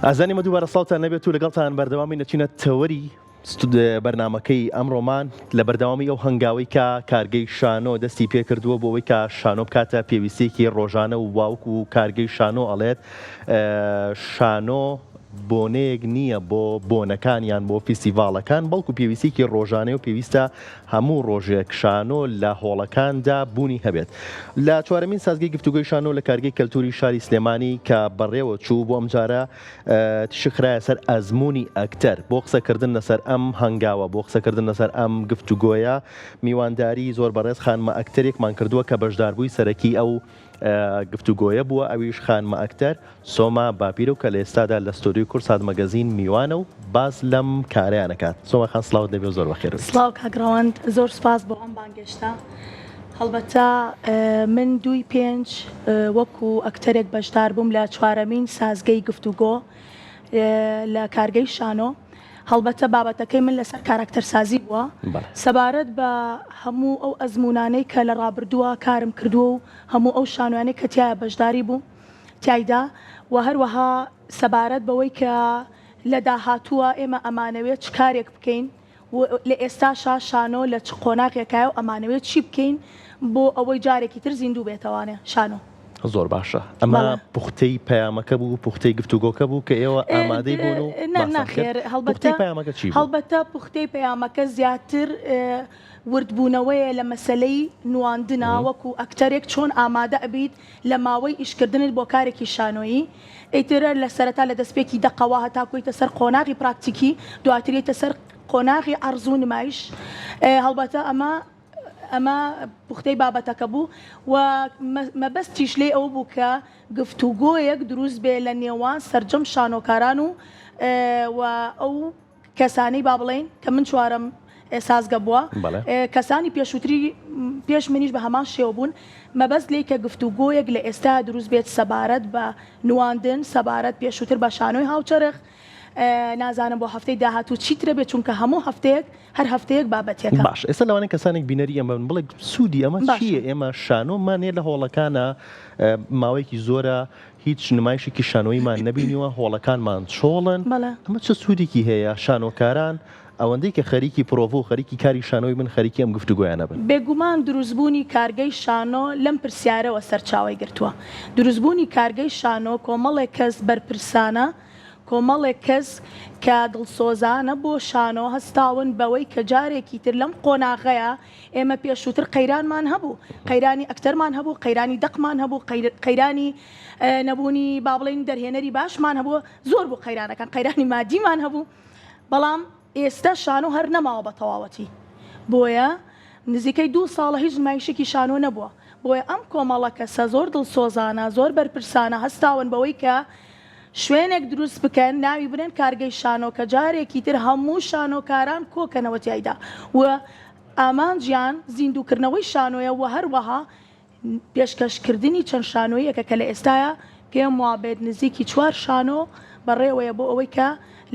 ئازانی مە دووبارە ساڵتان نەبێت و لەگەڵتان بەردەوامی نەچینە تەوەری بەرنامەکەی ئەمڕۆمان لە بەردەوامی ئەو هەنگاوی کە کارگەی شانۆ دەستی پێ کردووە بۆ ئەوەی کە شانۆ بکاتە پێویستێکی ڕۆژانە و واوک و کارگەی شانۆ ئەڵێت شانۆ بۆنەیەک نییە بۆ بۆنەکانیان بۆ فیستیڤاڵەکان بەڵکو پێویستێکی ڕۆژانەی و پێویستە هەموو ڕۆژێک شانۆ لە هۆڵەکاندا بوونی هەبێت. لە چوارەمین سازگەی گفتوگۆی شانۆ لە کارگەی کەلتوری شاری سلێمانی کە بەڕێوە چوو بۆ ئەم جارە تشخرایە سەر ئەزمموی ئەکتەر بۆ قسەکردن لەسەر ئەم هەنگاوە بۆ قسەکردن لەسەر ئەم گفتوگۆیە میوانداری زۆر بەڕێز خانمە ئەکتەرێکمان کردووە کە بەشداربووی سەرەکی ئەو گفتوگۆیە بووە ئەویش خانمە ئەکتەر سۆما باپیرە و کە لە ئێستادا لە ستۆریۆی کورسات مەگەزین میوانە و باز لەم کارەیانەکات. سۆما خان سڵاوت دەبێت زۆر بەخێر. سڵاو کاگڕەوەند زۆر سپاس بۆ ئەم بانگێشتە. هەڵبەتە من 2/5 وەکو ئەکتەرێک بەشدار بووم لە چوارەمین سازگەی گفتوگۆ لە کارگەی شانۆ. هەڵبەتە بابەتەکەی من لەسەر کارکتەر سازی بووە سەبارەت بە هەموو ئەو ئەزمونانەی کە لە ڕابردووە کارم کردووە و هەموو ئەو شانوانەی کە تایە بەشداری بوو تایدا و هەروەها سەبارەت بەوەی کە لە داهاتووە ئێمە ئەمانەوێت چ کارێک بکەین لە ئێستاشا شانۆ لە چ قۆناغێکایە و ئەمانەوێت چی بکەین بۆ ئەوەی جارێکی تر زیندوو بێتەوانێ شانۆ. زۆر باشە ئەمە پوختەی پەیامەکە بوو پوختەی گفتوگۆکە بوو کە ئێوە ئامادەی بوون و ناخێر هەڵبەتە پوختەی پەیامەکە زیاتر وردبوونەوەیە لە مەسلەی نواندنە وەکو ئەکتەرێک چۆن ئامادە ئەبیت لە ماوەی ئیشکردنت بۆ کارێکی شانۆیی ئەیترە لە سەرەتا لە دەستپێکی دەقەوە هەتاکۆیتە سەر قۆناغی پراکتیکی دواترێتە سەر قۆناغی ئەرزوو نمایش. هەڵبەتە ئەمە پوختەی بابەتەکە بوو و مەبەستیش لێ ئەوە بوو کە گفتوگۆیەک دروست بێ لە نێوان سەرجەم شانۆکاران و ئەو کەسانەی با بڵێن کە من چوارەم سازگە بووە کەسانی پێشووتری پێش منیش بە هەمان شێوە بوون. مەبەست لێ کە گفتوگۆیەک لە ئێستا دروست بێت سەبارەت بە نواندن سەبارەت پێشووتر بە شانۆی هاوچەرخ. نازانم بۆ هەفتەی داهاتوو چیترە بێت چونکە هەموو هەفتەیەک هەر هەفتەیەک بابەتێکە. باش ئێستا لەوانەیە کەسانێک بینەری ئەمە بڵێ سوودی ئەمە چییە؟ ئێمە شانۆمانێ لە هۆڵەکانە ماوەیەکی زۆرە هیچ نمایشێکی شانۆیمان نەبینیوە هۆڵەکانمان چۆڵن ئەمە چه سوودێکی هەیە شانۆکاران ئەوەندەی کە خەریکی پرۆڤ و خەریکی کاری شانۆی من خەریکی ئەم گفتوگۆیانە بن. بێگومان دروستبوونی کارگەی شانۆ لەم پرسیارەوە سەرچاوی گرتووە. دروستبوونی کارگەی شانۆ کۆمەڵێک کەس بەرپرسانە کۆمەڵێک کەس کە دڵسۆزانە بۆ شانۆ هەستاون بەوەی کە جارێکی تر لەم قۆناغەیە ئێمە پێشووتر قەیرانمان هەبوو قەیرانی ئەکتەرمان هەبوو قەیرانی دەقمان هەبوو قەیرانی نەبوونی با بڵێن دەرهێنەری باشمان هەبوو زۆر بوو قەیرانەکان قەیرانی مادیمان هەبوو بەڵام ئێستا شانۆ هەر نەماوە بە تەواوەتی بۆیە نزیکەی 2 ساڵە هیچ نمایشێکی شانۆ نەبووە بۆیە ئەم کۆمەڵە کەسە زۆر دڵسۆزانە زۆر بەرپرسانە هەستاون بەوەی کە شوێنێک دروست بکەن ناوی برێن کارگەی شانۆ کە جارێکی تر هەموو شانۆکاران کۆکەنەوە تایدا و ئامانجیان زیندووکردنەوەی شانۆیە و هەروەها پێشکەشکردنی چەند شانۆیەکە کە لە ئێستاە پێم وابێت نزیکی 4 شانۆ بەڕێوەیە بۆ ئەوەی کە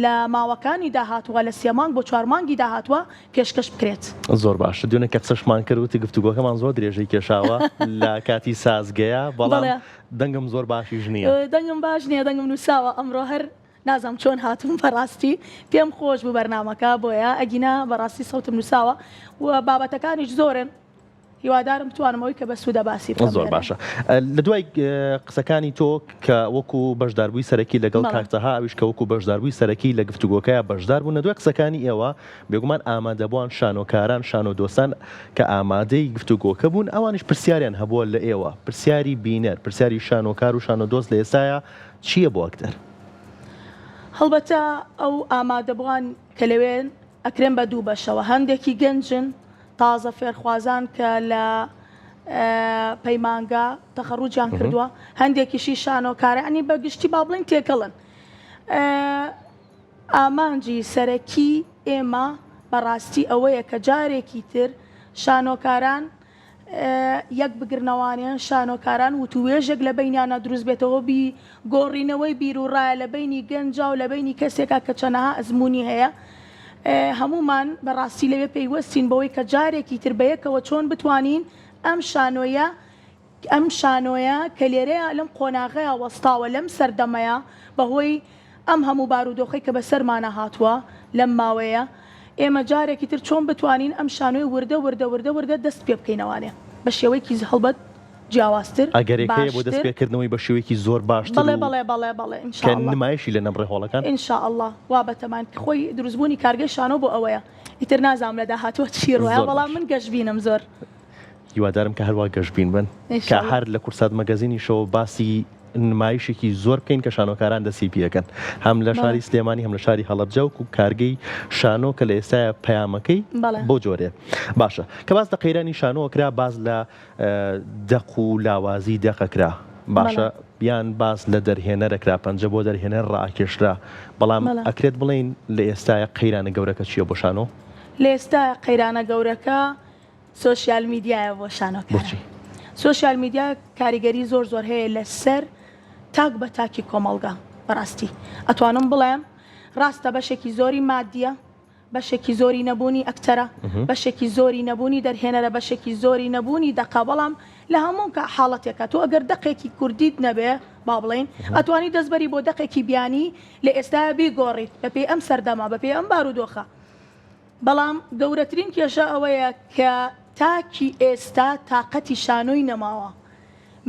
لە ماوەکانی داهاتووە لە 3 مانگ بۆ 4 مانگی داهاتووە پێشکەش بکرێت. زۆر باشە دوێنێ کە قسەشمان کردوتی گفتوگۆکەمان زۆر درێژەی کێشاوە لە کاتی سازگەیە بەڵام دەنگم زۆر باشیش نییە. دەنگم باش نییە دەنگم نووساوە ئەمڕۆ هەر نازام چۆن هاتووم بەڕاستی پێم خۆش بوو بەرنامەکە بۆیە ئەگینا بەڕاستی سەوتم نووساوە و بابەتەکانیش زۆرن هیوادارم توانمەوەی کە بە سوودە باسی زۆر باشە. لە دوای قسەکانی تۆ کە وەکو بەشداربووی سەرەکی لەگەڵ کاکتەها ئەویش کە وەکو بەشداربووی سەرەکی لە گفتوگۆکەیە بەشدار بوو لە دوای قسەکانی ئێوە بێگومان ئامادەبووان شانۆکاران شانۆ دۆستان کە ئامادەی گفتوگۆکە بوون ئەوانش پرسیاریان هەبووە لە ئێوە پرسیاری بینەر پرسیاری شانۆکار و شانۆ دۆست لە ئێستاە چییە بۆ ئەکتەر؟ هەڵبەتە ئەو ئامادەبووان کە لەوێن ئەکرێن بە دوو بەشەوە هەندێکی گەنجن تازە فێرخوازان کە لە پەیمانگا تەخەڕوجیان کردووە هەندێکیشی شانۆکارانی بەگشتی با بڵین تێکەڵن. ئامانجی سەرەکی ئێمە بەڕاستی ئەوەیە کە جارێکی تر شانۆکاران یەک بگرنەوانیان شانۆکاران وتوێژێک لە بینیانە دروست بێتەوە بی گۆڕینەوەی بیر و ڕایە لە بینی گەنجا و لە بینی کەسێکە کە چەنەها ئەزمموی هەیە هەمومان بەڕاستی لەوێ پێیوەستین بەوەی کە جارێکی تر بەیەکەوە چۆن بتوانین ئەم شانۆیە کە لێرەیە لەم قۆناغەیە وەستاوە لەم سەردەمەیە بەهۆی ئەم هەموو بارودۆخی کە بەسەرمانە هاتووە لەم ماوەیە ئێمە جارێکی تر چۆن بتوانین ئەم شانۆی وردە دەست پێ بکەینەوانێ بە شێوەیەکی هەڵبەت جیاوازتر ئەگەرێکەیە بۆ دەست پێکردنەوەی بە شێوەیەکی زۆر باشتر بەڵێ کە نمایشی لە نەمڕێ هۆڵەکان ئینشاء الله وا بەتەمان خۆی دروستبوونی کارگەی شانۆ بۆ ئەوەیە ئیتر نازام لە داهاتوە چی ڕۆیە بەڵام من گەشتبینم زۆر هیوادارم کە هەروە گەشتبین بن کە هەر لە کورسات مەگەزینیشەوە باسی نمایشێکی زۆر بکەین کە شانۆکاران دەستی پێەکەن هەم لە شاری سلێمانی هەم لە شاری هەڵەبجە و کارگەی شانۆ کە لە ئێستاە پەیامەکەی بۆ جۆرێ باشە کە باز لە قەیرانی شانۆکرا باز لە دەق و لاوازی دەقەکرا باشە بیان باز لە دەرهێنەرەکرا پەنجە بۆ دەرهێنەر ڕاکێشرا بەڵام ئەکرێت بڵین لە ئێستاە قەیرانە گەورەکە چییە بۆ شانۆ لە ئێستا قەیرانە گەورەکە سۆشیال میدیایە بۆ شانۆکار سۆشیال میدیا کاریگەری زۆر هەیە لەسەر تاک بە تاکی کۆمەڵگا بەڕاستی ئەتوانم بڵێم ڕاستە بەشێکی زۆری مادیە بەشێکی زۆری نەبوونی ئەکتەرە بەشێکی زۆری نەبوونی دەرهێنەرە بەشێکی زۆری نەبوونی دەقا بەڵام لە هەموو کە حاڵەتێکە تۆ ئەگەر دەقێکی کوردیت نەبێ با بڵێن ئەتوانی دەستبەری بۆ دەقێکی بیانی لە ئێستاە بیگۆڕیت بەپێی ئەم سەردەما بەپێی ئەم بارودۆخە بەڵام گەورەترین کێشە ئەوەیە کە تاکی ئێستا تااقەتی شانۆی نەماوە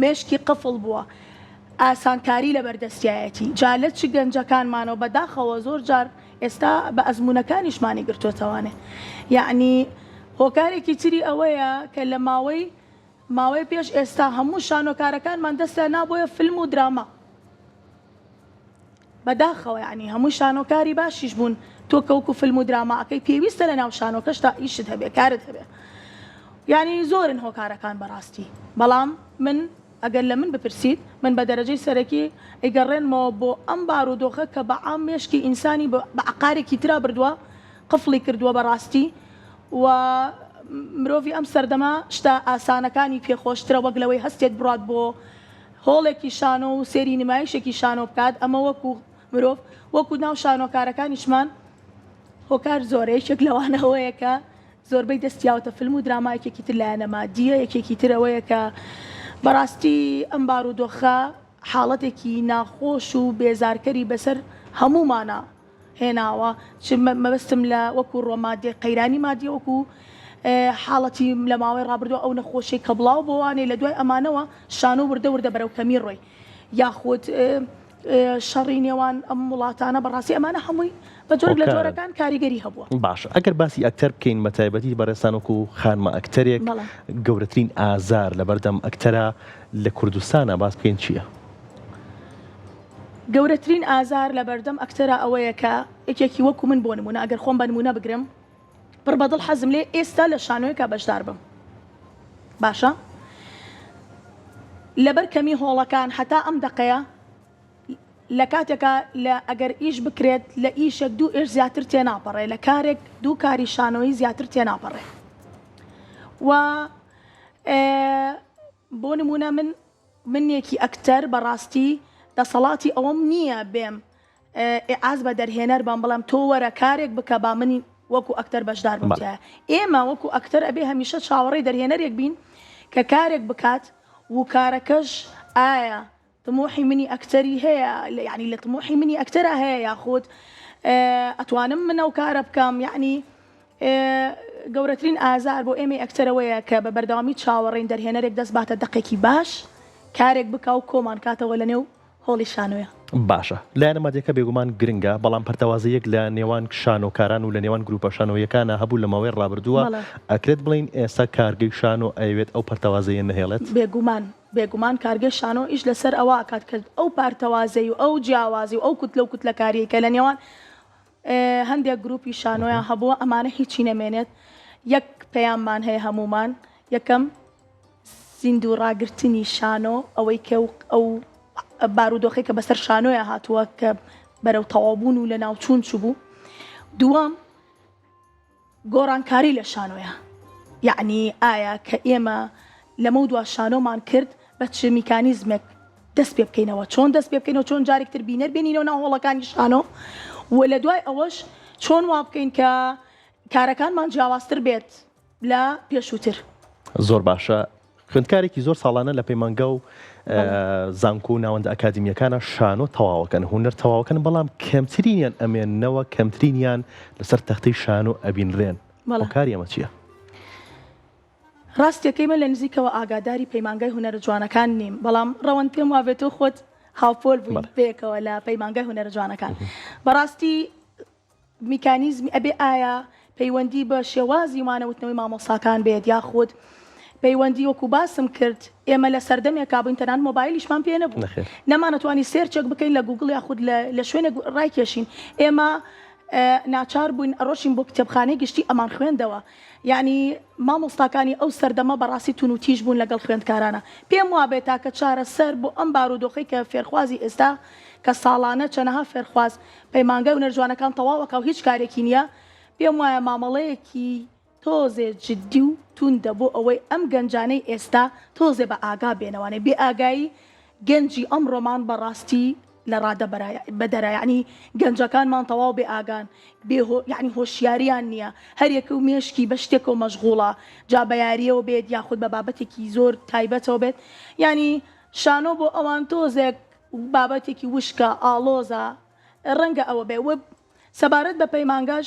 مێشکی قفڵ بووە ئاسانکاری لە بەردەستایەتی جالت چ گەنجەکانمانەوە بەداخەوە زۆر جار ئێستا بە ئەزمونونەکانیشمانی گرتوتەوانێ یعنی هۆکارێکی تری ئەوەیە کە لە ماوەی پێش ئێستا هەموو شانۆکارەکانمان دەستە نابۆیە فیلم و دراما بەداخەوە یعنی هەموو شانۆکاری باشیش بوون تۆ کەوکو فیلم و دراماکەی پێویستە لە ناو شانۆکەشتا ئیشت هەبێ کارت هەبێ یعنی زۆرن هۆکارەکان بەڕاستی بەڵام من ئەگەر لە من بپرسیت من بە دەرەجەی سەرەکی ئەیگەڕێنمەوە بۆ ئەم بارودۆخە کە بە عام مێشکی ئینسانی بە عقارێکی ترا بردووە قفڵی کردووە بەڕاستی و مرۆڤی ئەم سەردەما شتا ئاسانەکانی پێخۆشترە وەک لەوەی هەستێت بڕات بۆ هۆڵێکی شانۆ و سێری نمایشێکی شانۆ بکات ئەمە وەکو مرۆڤ وەکو ناو شانۆکارەکانیشمان هۆکار زۆرەیەکێک لەوانەوەیە کە زۆربەی دەستیاوتە فیلم و درامایەکێکی تر لایەنە مادیە یەکێکی ترەوەیە کە بەڕاستی ئەم بارودۆخە حاڵەتێکی ناخۆش و بێزارکەری بەسەر هەمومانە هێناوە مەبەستم لە وەکو ڕۆمادی قەیرانی مادی وەکو حاڵەتی لە ماوەی ڕابردووە ئەو نەخۆشی کە بڵاو بۆوانێ لە دوای ئەمانەوە شانۆ وردە بەرەو کەمی ڕۆی یاخود شەڕی نێوان ئەم وڵاتانە بەڕاستی ئەمانە هەمووی بە جۆرێک لە جۆرەکان کاریگەری هەبووە باش ئەگەر باسی ئەکتەر بکەین بەتایبەتی بەڕێستان وەکو خانمە ئەکتەرێک گەورەترین ئازار لە بەردەم ئەکتەرە لە کوردستانە باس بکەین چییە؟ گەورەترین ئازار لە بەردەم ئەکتەرە ئەوەیە کە یەکێکی وەکو من بۆ نمونە ئەگەر خۆم بە نمونە بگرم پڕ بەدڵ حەزم لێ ئێستا لە شانۆیەکە بەشدار بم باشە لەبەر کەمی هۆڵەکان حتا ئەم دەقەیە لە کاتێکە لە ئەگەر ئیش بکرێت لە ئیشێک دوو ئێش زیاتر تێناپەڕێ لە کارێک دوو کاری شانۆیی زیاتر تێناپەڕێ و بۆ نمونە منێکی ئەکتەر بەڕاستی دەسەڵاتی ئەوەم نییە بێم ئاز بە دەرهێنەر بام بەڵام تۆ وەرە کارێک بکە با منی وەکو ئەکتەر بەشدار بمتیە ئێمە وەکو ئەکتەر ئەبێ هەمیشە چاوەڕێی دەرهێنەرێک بین کە کارێک بکات و کارەکەش ئایا طموحی منی ئەکتەری هەیە یعنی لە طموحی منی ئەکتەرە هەیە یاخود ئەتوانم منە و کارە بکەم یعنی گەورەترین ئازار بۆ ئێمە ئەکتەرەوەیە کە بە بەردەوامی چاوەڕێین دەرهێنەرێک دەست باتە دەقێکی باش کارێک بکە و کۆمان کاتەوە لە نێو هۆڵی شانۆیە باشە لایەنە مادیەکە بێگومان گرنگە بەڵام پەرتەوازەیەک لە نێوان شانۆکاران و لە نێوان گروپە شانۆیەکانە هەبوو لە ماوەی ڕابردووە ئەکرێت بڵین ئێستا کارگەی شانۆ ئەوێت ئەو پەرتەوازەیە نەهێڵێت بێگومان کارگەی شانۆ ئیش لەسەر ئەوە ئاکات کرد ئەو پارتەوازەی و ئەو جیاوازی و ئەو کوتلەکاریە کە لە نێوان هەندێک گروپی شانۆیان هەبووە ئەمانە هیچی نەمێنێت یەک پەیاممان هەیە هەمومان یەکەم زیندوو ڕاگررتنی شانۆ ئەوەی کە ئەو بارودۆخی کە بەسەر شانۆیە هاتووە کە بەرەو تەوابوون و لە ناوچوون چوبوو دووەم گۆڕانکاری لە شانۆیە یعنی ئایا کە ئێمە لەمە دوا شانۆمان کرد بە چ میکانیزمێک دەست پێ بکەینەوە چۆن دەست پێ بکەینەوە چۆن جارێکتر بینەر بینینەوە ناو هۆڵەکانی شانۆ و لە دوای ئەوەش چۆن وا بکەین کە کارەکانمان جیاوازتر بێت لە پێشووتر زۆر باشە خوێندکارێکی زۆر ساڵانە لە پەیمانگە و زانکۆ و ناوەندە ئەکادمیەکانە شانۆ تەواوەکەن هونەر تەواوەکەن بەڵام کەمترینیان ئەمێننەوە کەمترینیان لەسەر تەختەی شانۆ ئەبینرێن کاری ئەمە چییە؟ ڕاستیەکەی من لە نزیکەوە ئاگاداری پەیمانگای هونەرە جوانەکان نیم بەڵام ڕەوەند پێم وابێتەوە خۆت هاوپۆل بووین پێکەوە لە پەیمانگای هونەرە جوانەکان بەڕاستی میکانیزمی ئەبێ ئایا پەیوەندی بە شێوازی وانەوتنەوەی مامۆساکان بێت یاخود پەیوەندی وەکو باسم کرد ئێمە لە سەردەمێکا بووین تەنان مۆبایلیشمان پێ نەبوو نەمانەتوانی سێرچێک بکەین لە گوگڵ یاخود لە شوێنێک ڕایکێشین ئێمە ناچار بووین ڕۆشین بۆ کتێبخانەی گشتی ئەمان خوێندەوە یعنی مامۆستاکانی ئەو سەردەمە بەڕاستی تون و تیژ بوون لەگەڵ خوێندکارانە پێم وابێت تاکە چارە سەر بۆ ئەم بارودۆخی کە فێرخوازی ئێستا کە ساڵانە چەنەها فێرخواز پەیمانگای هونەرە جوانەکان تەواوەکە و هیچ کارێکی نییە پێم وایە مامەڵەیەکی تۆزێ جددی و توندە بۆ ئەوەی ئەم گەنجانەی ئێستا تۆزێ بە ئاگا بێنەوانێ بێ ئاگایی گەنجی ئەم ڕۆمان بەڕاستی لە ڕادە بەدەرە یعنی گەنجەکانمان تەواو بێ ئاگان یعنی هۆشیاریان نییە هەرێکە و مێشکی بە شتێک و مەشغوڵە جا بە یاریەوە بێت یاخود بە بابەتێکی زۆر تایبەتەوە بێت ینی شانۆ بۆ ئەوان تۆزێک بابەتێکی وشکە ئاڵۆزە ڕەنگە ئەوە بێ وە سەبارەت بە پەیمانگاش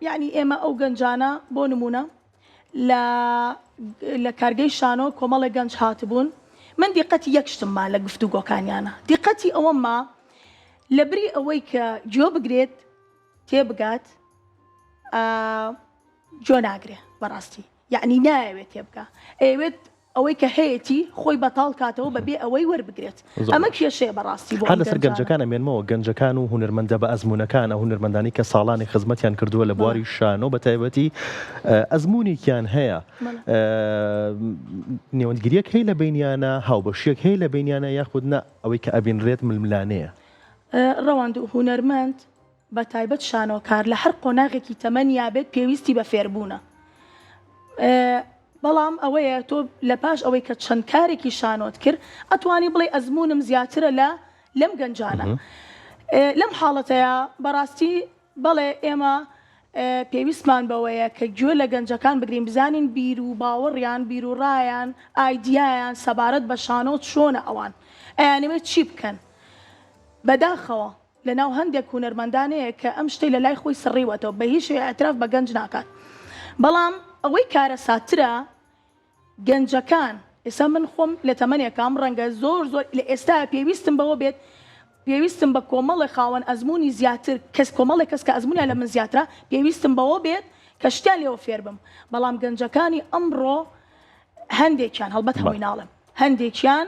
یعنی ئێمە ئەو گەنجانە بۆ نمونە لە کارگەی شانۆ کۆمەڵی گەنج هاتبوون من دیقەتی یەک شتمما لە گفتوگۆکانیانە دیقەتی ئەوەمما لە بری ئەوەی کە جۆ بگرێت تێبگات جۆ ناگرێ بەڕاستی یعنی نایەوێت تێبگا ئەوێت ئەوەی کە هەیەی خۆی بەتاڵ کاتەوە بەبێ ئەوەی وەربگرێت ئەمە کێشەیە بەڕاستی بۆ لەسەر گەنجەکان ئەمێنمەوە گەنجەکان و هونەرمەندە بە ئەزمونونەکان ئە هونەرمەندانی کە ساڵانی خزمەتیان کردووە لە بواری شانۆ بە تایبەتی ئەزمونێکیان هەیە نێوەندگریەک هەیە لە بینیانە هاوبەشیەک هەیە لە بینیانە یاخود نە ئەوەی کە ئەبینرێت ململانەیە ڕەواند و هونەرمەند بە تایبەت شانۆکار لە هەر قۆناغێکی تەمەنیا بێت پێویستی بە فێربوونە بەڵام ئەوەیە تۆ لە پاش ئەوەی کە چەند کارێکی شانۆت کرد ئەتوانی بڵێ ئەزمونم زیاترە لەم گەنجانە لەم حاڵەتەیە بەڕاستی بەڵێ ئێمە پێویستمان بەوەیە کە گوێ لە گەنجەکان بگرین بزانین بیر و باوەڕیان بیر و ڕایان ئایدیایان سەبارەت بە شانۆت چۆنە ئەوان ئەیانەوێت چی بکەن بەداخەوە لە ناو هەندێک هونەرمەندانەیە کە ئەم شتەی لە لای خۆی سڕیوەتەوە بە هیچ ئاعتراف بە گەنج ناکات بەڵام ئەوەی کارە ساترە گەنجەکان ئێستا من خۆم لە تەمەنێکم ڕەنگە زۆر لە ئێستا پێویستم بەوە بێت پێویستم بە کۆمەڵی خاوەن ئەزمموی زیاتر کۆمەڵی کەس کە ئەزممویان لە من زیاترە پێویستم بەوە بێت کە شتیان لێەوە فێر بم بەڵام گەنجەکانی ئەمڕۆ هەندێکیان هەڵبەت هەمووی ناڵم هەندێکیان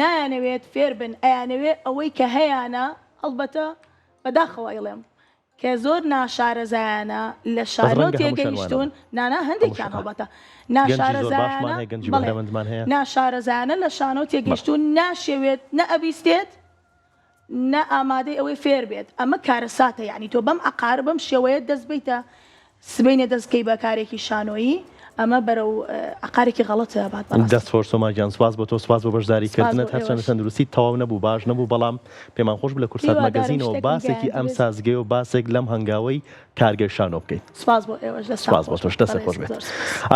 نایانەوێت فێر بن ئەیانەوێت ئەوەی کە هەیەە هەڵبەتە بەداخەوە ئەڵێم کە زۆر ناشارەزایانە لە شانۆ تێگەیشتون نانا هەندێکیان هەڵبەتە ناشارەزایانە لە شانۆ تێگەیشتون ناشێوێت نە ئەبیستێت نە ئامادەی ئەوەی فێر بێت ئەمە کارەساتە یعنی تۆ بەم ئەقار بەم شێوەیە دەست بیتە سبینێ دەستکەی بە کارێکی شانۆیی ئەمە بەرەو عقارێکی غەڵەتە بات دەست فۆرسۆما گیان سواز بۆ تۆ سواز بۆ بەشداریکردنت هەرچەندە تەندروستی تەواو نەبوو باش نەبوو بەڵام پێمان خۆش بە لە کورسات مەگەزینەوە باسێکی ئەم سازگەی و باسێک لەم هەنگاوەی کارگەی شانۆ بکەیت سواز بۆ ئێوەش سواز بۆ تۆش دەستە خۆش بێت